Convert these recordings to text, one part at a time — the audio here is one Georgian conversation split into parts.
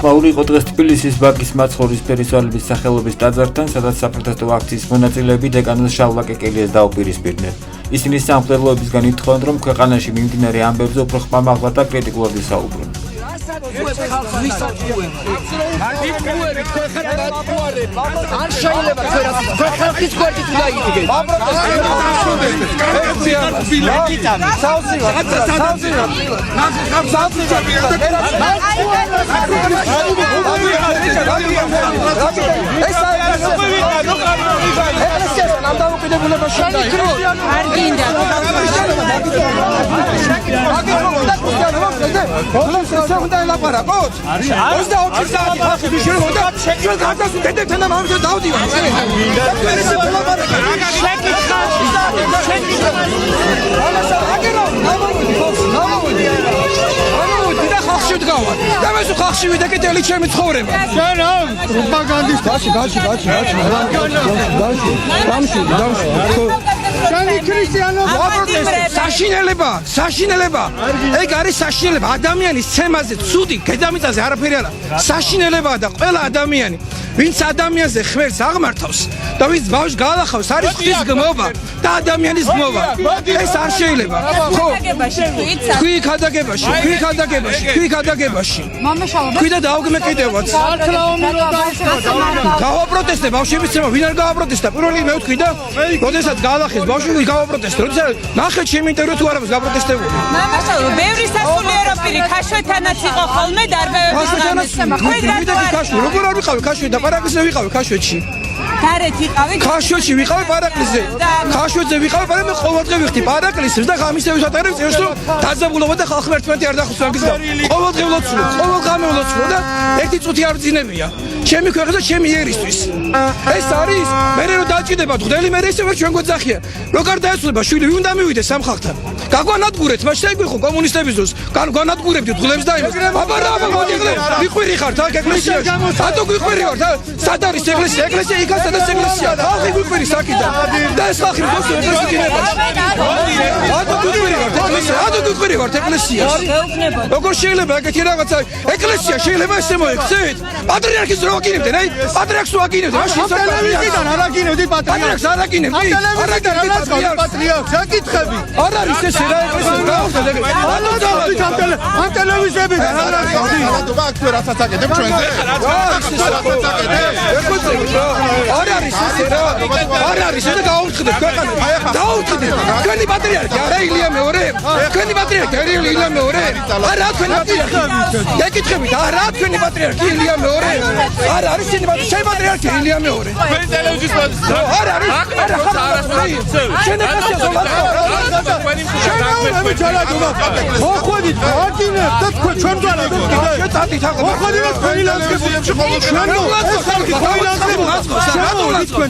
მაური იყო დღეს თბილისის ბაკის მაცხოვრის ფერისვალების სახელობის ტაძართან, სადაც საპროტესტო აქციის მონაწილეები დეკანოს შალვა კეკელიას დაუპირისპირდნენ. ისინი სამღვდელოებისგან ითხოვენ, რომ ქვეყანაში მიმდინარე ამბებზე უფრო ხმამაღლა და კრიტიკულად ისაუბრონ. არ შეიძლება ხალხის გვერდით უნდა იდგეს. ხალხში ვიდაკეთე ჩემი ცხოვრება. საშინელება. ეგ არის საშინელება. ადამიანის ცემაზე, ცუდი დედამიწაზე არაფერი არა. საშინელებაა და ყველა ადამიანი, ვინც ადამიანზე ხვერს აღმართავს და ვინც ბავშვს გაალახავს, არის ღვთის გმობა და ადამიანის გმობა. ეს არ შეიძლება. ხო? თქვი ქადაგებაში. თქვი და დაუგმეკიდევაც. გავაპროტესტე ბავშვების ცემა, ვინ არ გავაპროტესტა? პირველი მე ვთქვი და როდესაც გაალახეს ბავშვი გავაპროტესტე. როდესაც ნახე ჩემი ინტერვიუ თუ არა გავაპროტესტებული. მამაშალო, ბევრი სასულიერო პირი ქაშვეთანაც იყო ხოლმე დარბევებში. როგორ არ ვიყავი ქაშვეთ და პარაკლისზე ვიყავი ქაშვეთში. გარეთ იყავი? ქაშვეთში ვიყავი პარაკლისზე. ქაშვეთზე ვიყავი, მაგრამ მე ყოველდღე ვიხდი პარაკლისს და ღამისეულს ვატარებ წერს რომ დაძაბულობა და ხალხი ერთმანეთი არ დახოს მაგის გამო. ყოველდღე ვლოცულობ, ყოველ ღამე ვლოცულობ და ერთი წუთი არ ვძინებია. ჩემი ქვეყანა ჩემი ერისთვის. ეს არის მე რომ დაჭიდება დღელი მე ესე ვერ ჩვენ გვეძახიან. როგორ დაეცვლება შვილი უნდა მივიდეს სამხალხთან. გაგვანადგურეთ, მას შეგვიხო კომუნისტების დროს. განგვანადგურებდით დღლებს და იმას. აბა მოდიხლე, მიყვირი ხართ აქ ეკლესიაში. ატო გვიყვირი ვართ, სად არის ეკლესია? ეკლესია იქა სადაც ეკლესია. ხალხი გვიყვირი საკიდან. და ეს ხალხი მოსულ ეკლესიაში დინებაში. ატო გვიყვირი ვართ ეკლესიაში. როგორ შეიძლება ეგეთი რაღაცა? ეკლესია შეიძლება ესე მოექცეთ? პატრიარქის რო აგინებდნენ, აი, პატრიარქს რო აგინებდნენ, მაშინ ტელევიზიიდან არ აგინებდი პატრიარქს არ აგინებდი. პატრიარქს აკითხები. არ არის ესე რა ეკლესია გაუხდეთ ეგ. ამ ტელევიზიებიდან არ არის. აქ თუ რასაც აკეთებ ჩვენზე. არ არის ესე რა. არ არის ესე გაუხდეთ ქვეყანა. დაუხდეთ. თქვენი პატრიარქი არა ილია მეორე? თქვენი პატრიარქი არა ილია მეორე? არა თქვენი პატრიარქი. ეკითხებით, არა თქვენი პატრიარქი ილია მეორე? არ არის შენი პატრიარქი ილია მეორე? ჩვენი ტელევიზიის არ არის. არა შენ ეკლესიას მოხვედით აგინებ და თქვენ ჩვენ გვარადოთ კიდე შეტატით ახლა მოხვედით თქვენი ლანცკები ჩვენ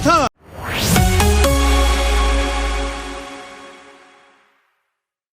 ჩვენ